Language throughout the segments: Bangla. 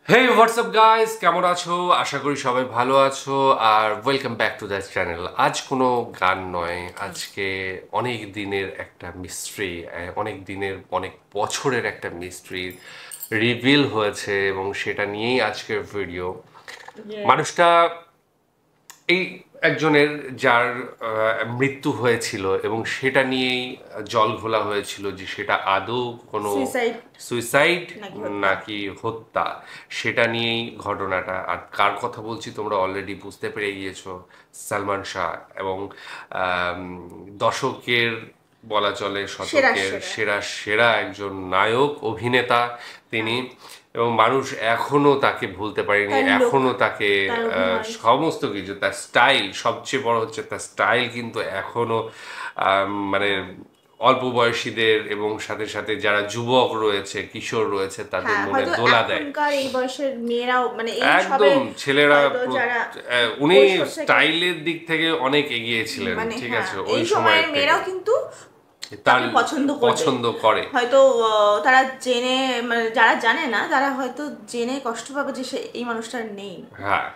হেই হোয়াটসঅ্যাপ গাইস, কেমন আছো? আশা করি সবাই ভালো আছো আর welcome back to the channel. আজ কোনো গান নয়, আজকে অনেক দিনের একটা মিস্ট্রি, অনেক বছরের একটা মিস্ট্রি রিভিল হয়েছে এবং সেটা নিয়েই আজকের ভিডিও। মানুষটা এই একজনের যার মৃত্যু হয়েছিল এবং সেটা নিয়েই জল ঘোলা হয়েছিল যে সেটা আদৌ কোনো সুইসাইড নাকি হত্যা, সেটা নিয়েই ঘটনাটা। আর কার কথা বলছি তোমরা অলরেডি বুঝতে পেরে গিয়েছো, সালমান শাহ। এবং দশকের বলা চলে শতকের সেরা সেরা একজন নায়ক অভিনেতা তিনি, এবং মানুষ এখনো তাকে ভুলতে পারেনি, এখনো তাকে সমস্ত কিছু, তার স্টাইল, সবচেয়ে বড় হচ্ছে তার স্টাইল কিন্তু এখনো মানে অল্প বয়সীদের এবং সাথে সাথে যারা যুবক রয়েছে, কিশোর রয়েছে, তাদের মনে দোলা দেয়। এই বয়সের মেয়েরাও মানে একদম ছেলেরা, উনি স্টাইলের দিক থেকে অনেক এগিয়ে ছিলেন, ঠিক আছে, ওই সময়ের মেয়েরাও কিন্তু তাকে পছন্দ করে। হয়তো তারা জেনে, মানে যারা জানে না তারা হয়তো জেনে কষ্ট পাবে যে সে এই মানুষটা নেই। হ্যাঁ,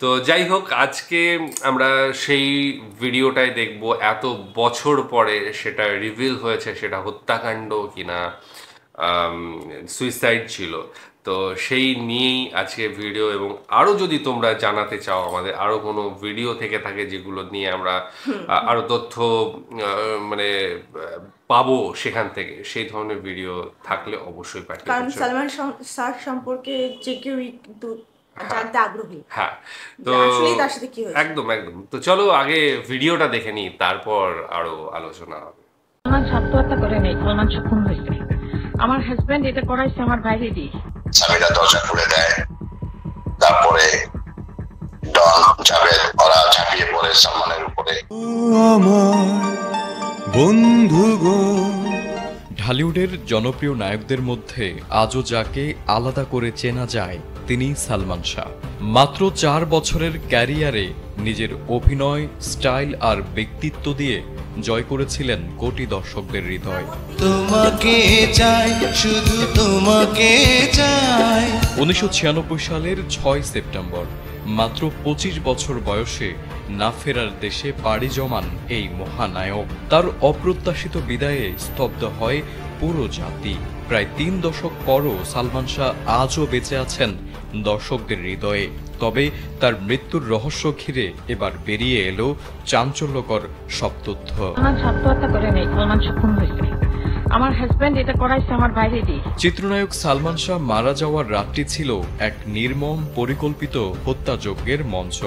তো যাই হোক, আজকে আমরা সেই ভিডিওটাই দেখব। এত বছর পরে সেটা রিভিল হয়েছে সেটা হত্যাকাণ্ড কিনা সুইসাইড ছিল। তো সেই নিয়েই আজকে ভিডিও। এবং আরও যদি তোমরা জানাতে চাও, আমাদের আরও কোনো ভিডিও থেকে থাকে যেগুলো নিয়ে আমরা আরও তথ্য মানে পাবো সেখান থেকে, সেই ধরনের ভিডিও থাকলে অবশ্যই পাঠিয়ে। কারণ সালমান শাহ সম্পর্কে যে কেউ কিন্তু জানতে আগ্রহী। হ্যাঁ, তো আসলে তার সাথে কি হয়েছে একদম। তো চলো আগে ভিডিওটা দেখে নিই, তারপর আরো আলোচনা হবে। সালমান আত্মহত্যা করে নেই, সালমান শাহ খুন হয়েছে। আমার হাজবেন্ড এটা করাইছে আমার বাইরে দিয়ে। সামিরা দরজা খুলে দেয়, তারপরে ডন, জাভেদ ওরা ঝাঁপিয়ে পড়ে সালমানের উপরে। আমার বন্ধু গো। ঢালিউডের জনপ্রিয় নায়কদের মধ্যে আজও যাকে আলাদা করে চেনা যায় তিনি সালমান শাহ। মাত্র 4 বছরের ক্যারিয়ারে নিজের অভিনয়, স্টাইল আর ব্যক্তিত্ব দিয়ে জয় করেছিলেন কোটি দর্শকদের হৃদয়। তোমাকে চাই, শুধু তোমাকে চাই। 1996 সালের 6 সেপ্টেম্বর মাত্র 25 বছর বয়সে না ফেরার দেশে পাড়ি জমান এই মহানায়ক। তার অপ্রত্যাশিত বিদায়ে স্তব্ধ হয় পুরো জাতি। প্রায় 3 দশক পরও সালমান শাহ আজও বেঁচে আছেন দর্শকদের হৃদয়ে। তবে তার মৃত্যুর রহস্য ঘিরে এবার বেরিয়ে এলো চাঞ্চল্যকর সব তথ্য। আত্মহত্যা করে নেই, সালমান শাহ খুন হয়েছে। আমার হাজবেন্ড এটা করাইছে আমার বাইরে দিয়ে। চিত্রনায়ক সালমান শাহ মারা যাওয়ার রাতটি ছিল এক নির্মম পরিকল্পিত হত্যাযজ্ঞের মঞ্চ।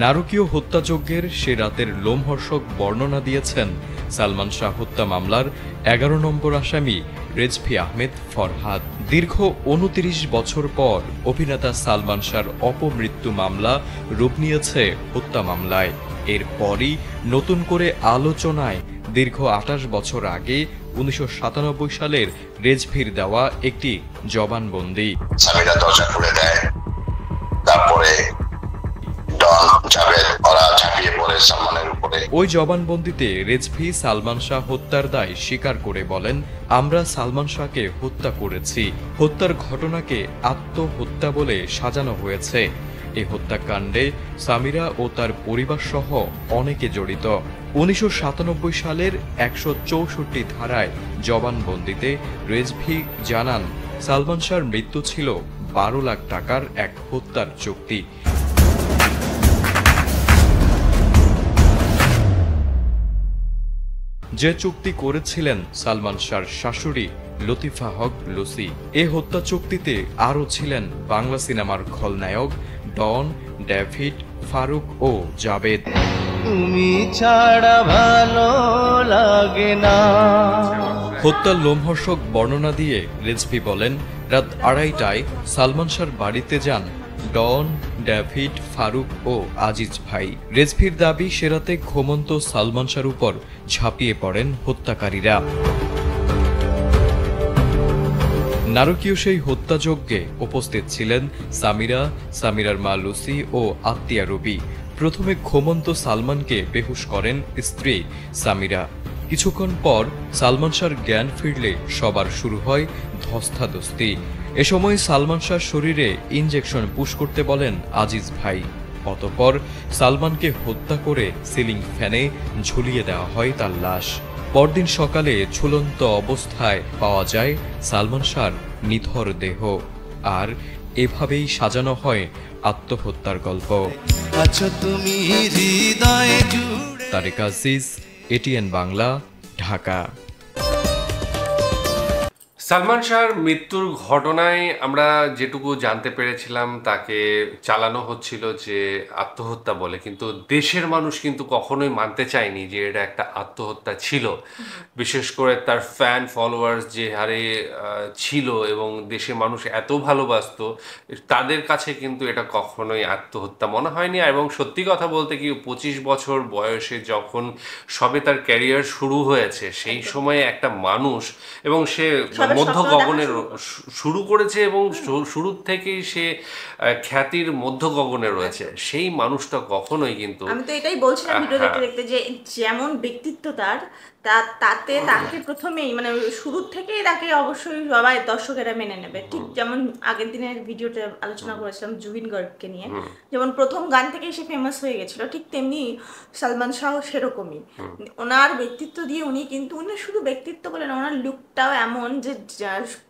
নারকীয় হত্যাযজ্ঞের সে রাতের লোমহর্ষক বর্ণনা দিয়েছেন সালমান শাহ হত্যা মামলার 11 নম্বর আসামি রেজভি আহমেদ ফরহাদ। দীর্ঘ 29 বছর পর অভিনেতা সালমান শাহর অপমৃত্যু মামলা রূপ নিয়েছে হত্যা মামলায়। এরপরই নতুন করে আলোচনায় দীর্ঘ 28 বছর আগে 1997 সালের রেজভির দেওয়া একটি জবানবন্দি। সামিরা দরজা খুলে দেয়, তারপরে ডন, জাভেদ ওরা ঝাঁপিয়ে পড়ে সালমানের উপরে। ওই জবানবন্দিতে রেজভি সালমান শাহ হত্যার দায় স্বীকার করে বলেন, আমরা সালমান শাহকে হত্যা করেছি। হত্যার ঘটনাকে আত্মহত্যা বলে সাজানো হয়েছে। এই হত্যাকাণ্ডে সামিরা ও তার পরিবার সহ অনেকে জড়িত। 1997 সালের 164 ধারায় জবানবন্দিতে রেজভি জানান, সালমান শাহর মৃত্যু ছিল 12 লাখ টাকার এক হত্যার চুক্তি। যে চুক্তি করেছিলেন সালমান শাহর শাশুড়ি লতিফা হক লুসি। এ হত্যা চুক্তিতে আরও ছিলেন বাংলা সিনেমার খলনায়ক ডন, ডেভিড, ফারুক ও জাবেদ। তুমি ছাড়া ভালো লাগে না। হত্যার লোমহর্ষক বর্ণনা দিয়ে রেজভি বলেন, রাত 2:30টায় সালমান শাহর বাড়িতে যান ডন, ডেভিড, ফারুক ও আজিজ ভাই। রেজভির দাবি, সে রাতে ঘুমন্ত সালমান শাহর উপর ঝাঁপিয়ে পড়েন হত্যাকারীরা। নারকীয় সেই হত্যাযজ্ঞে উপস্থিত ছিলেন সামিরা, সামিরার মা লুসি ও আত্মীয়া রবি। প্রথমে ঘুমন্ত সালমানকে বেহুশ করেন স্ত্রী সামিরা। কিছুক্ষণ পর সালমান শাহর জ্ঞান ফিরলে সবার শুরু হয় ধস্তাধস্তি। এ সময় সালমান শাহর শরীরে ইনজেকশন পুশ করতে বলেন আজিজ ভাই। অতঃপর সালমানকে হত্যা করে সিলিং ফ্যানে ঝুলিয়ে দেওয়া হয় তার লাশ। পরদিন সকালে ঝুলন্ত অবস্থায় পাওয়া যায় সালমান শাহর নিথর দেহ। আর এভাবেই সাজানো হয় আত্মহত্যার গল্প। আছো তুমি হৃদয়ে জুড়ে। তারেক আজিজ, এটিএন বাংলা, ঢাকা। সালমান শাহর মৃত্যুর ঘটনায় আমরা যেটুকু জানতে পেরেছিলাম, তাকে চালানো হচ্ছিল যে আত্মহত্যা বলে, কিন্তু দেশের মানুষ কিন্তু কখনোই মানতে চায়নি যে এটা একটা আত্মহত্যা ছিল। বিশেষ করে তার ফ্যান ফলোয়ার্স যে হারে ছিল এবং দেশের মানুষ এত ভালোবাসত, তাদের কাছে কিন্তু এটা কখনোই আত্মহত্যা মনে হয়নি। এবং সত্যি কথা বলতে কি, 25 বছর বয়সে যখন সবে তার ক্যারিয়ার শুরু হয়েছে, সেই সময়ে একটা মানুষ, এবং সে মধ্য গগনের শুরু করেছে এবং শুরু থেকেই সে খ্যাতির মধ্য গগনে রয়েছে, সেই মানুষটা কখনোই কিন্তু, আমি তো এটাই বলছিলাম ভিডিও দেখতে দেখতে, যে যেমন ব্যক্তিত্ব তার, তাতে তাকে প্রথমেই মানে শুরু থেকেই তাকে অবশ্যই সবাই দর্শকেরা মেনে নেবে। ঠিক যেমন আগের দিনের ভিডিওতে আলোচনা করেছিলাম জুবিন গার্গকে নিয়ে, যেমন প্রথম গান থেকেই সে ফেমাস হয়ে গেছিল, ঠিক তেমনি সালমান শাহ সেরকমই। ওনার ব্যক্তিত্ব দিয়ে উনি শুধু ব্যক্তিত্ব বলে না, ওনার লুকটাও এমন যে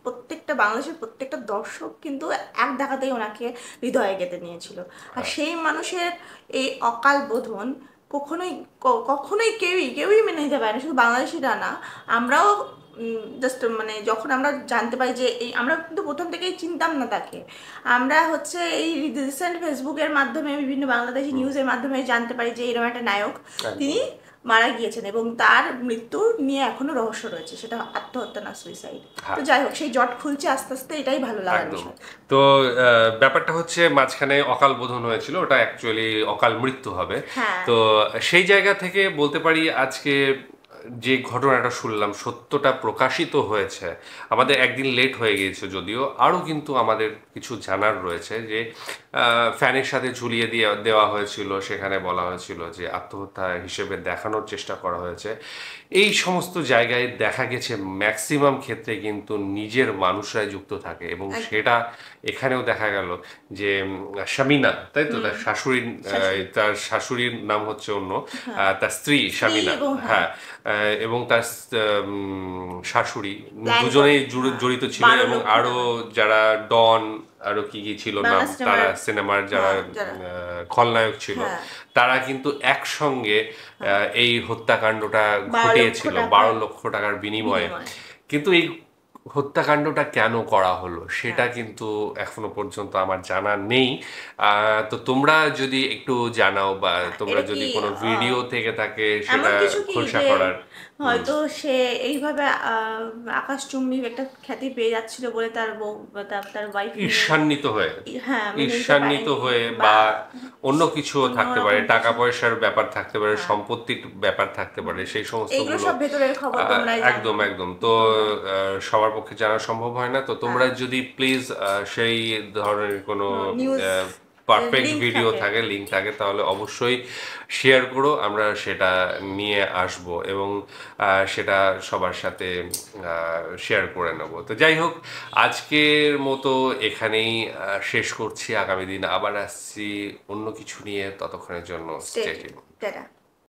প্রত্যেকটা বাংলাদেশের প্রত্যেকটা দর্শক কিন্তু এক দেখাতেই ওনাকে হৃদয়ে গেঁথে নিয়েছিল। আর সেই মানুষের এই অকাল বোধন কখনোই কেউই মেনে নিতে পারে না, শুধু বাংলাদেশিরা না, আমরাও জাস্ট মানে যখন আমরা জানতে পারি যে আমরা কিন্তু প্রথম থেকেই চিনতাম না তাকে, আমরা এই রিসেন্ট ফেসবুকের মাধ্যমে বিভিন্ন বাংলাদেশি নিউজের মাধ্যমে জানতে পারি যে এরকম একটা নায়ক তিনি মারা গিয়েছেন, এবং তার মৃত্যু নিয়ে এখনো রহস্য রয়েছে, সেটা আত্মহত্যা না সুইসাইড। তো যাই হোক, সেই জট খুলছে আস্তে আস্তে, এটাই ভালো লাগার বিষয়। তো ব্যাপারটা হচ্ছে, মাঝখানে অকাল বোধন হয়েছিল, ওটা অ্যাকচুয়ালি অকাল মৃত্যু হবে। তো সেই জায়গা থেকে বলতে পারি, আজকে যে ঘটনাটা শুনলাম সত্যটা প্রকাশিত হয়েছে। আমাদের একদিন লেট হয়ে গিয়েছে যদিও, আরও কিন্তু আমাদের কিছু জানার রয়েছে। যে ফ্যানের সাথে ঝুলিয়ে দেওয়া হয়েছিল, সেখানে বলা হয়েছিল যে আত্মহত্যা হিসেবে দেখানোর চেষ্টা করা হয়েছে। এই সমস্ত জায়গায় দেখা গেছে ম্যাক্সিমাম ক্ষেত্রে কিন্তু নিজের মানুষরাই যুক্ত থাকে, এবং সেটা এখানেও দেখা গেল যে শামিনা, তাই তো, তার শাশুড়ির নাম হচ্ছে অন্য, তার স্ত্রী শামিনা, হ্যাঁ, এবং তার শাশুড়ি, দুজনেই জড়িত ছিল, এবং আরো যারা ডন, আরো কি কি ছিল নাম, তারা সিনেমার যারা খলনায়ক ছিল, তারা কিন্তু একসঙ্গে এই হত্যাকাণ্ডটা ঘটিয়েছিল 12 লক্ষ টাকার বিনিময়ে। কিন্তু এই হত্যাকাণ্ডটা কেন করা হলো সেটা কিন্তু এখনো পর্যন্ত আমার জানা নেই। তো তোমরা যদি একটু জানাও, বা তোমরা যদি কোনো ভিডিও থেকে থাকে সেটা খোলসা করার। হয়তো সে এইভাবে আকাশচুম্বী একটা খ্যাতি পেয়ে যাচ্ছিল বলে তার বউ, তার ওয়াইফ ঈর্ষান্বিত হয়ে, বা অন্য কিছু থাকতে পারে, টাকা পয়সার ব্যাপার থাকতে পারে, সম্পত্তির ব্যাপার থাকতে পারে, সেই সমস্ত একদম। তো সবার পক্ষে জানা সম্ভব হয় না। তো তোমরা যদি প্লিজ সেই ধরনের কোনো পারফেক্ট ভিডিও থাকে, লিঙ্ক থাকে, তাহলে অবশ্যই শেয়ার করো, আমরা সেটা নিয়ে আসব এবং সেটা সবার সাথে শেয়ার করে নেব। তো যাই হোক, আজকের মতো এখানেই শেষ করছি। আগামী দিন আবার আসছি অন্য কিছু নিয়ে, ততক্ষণের জন্য স্টে টিউনড।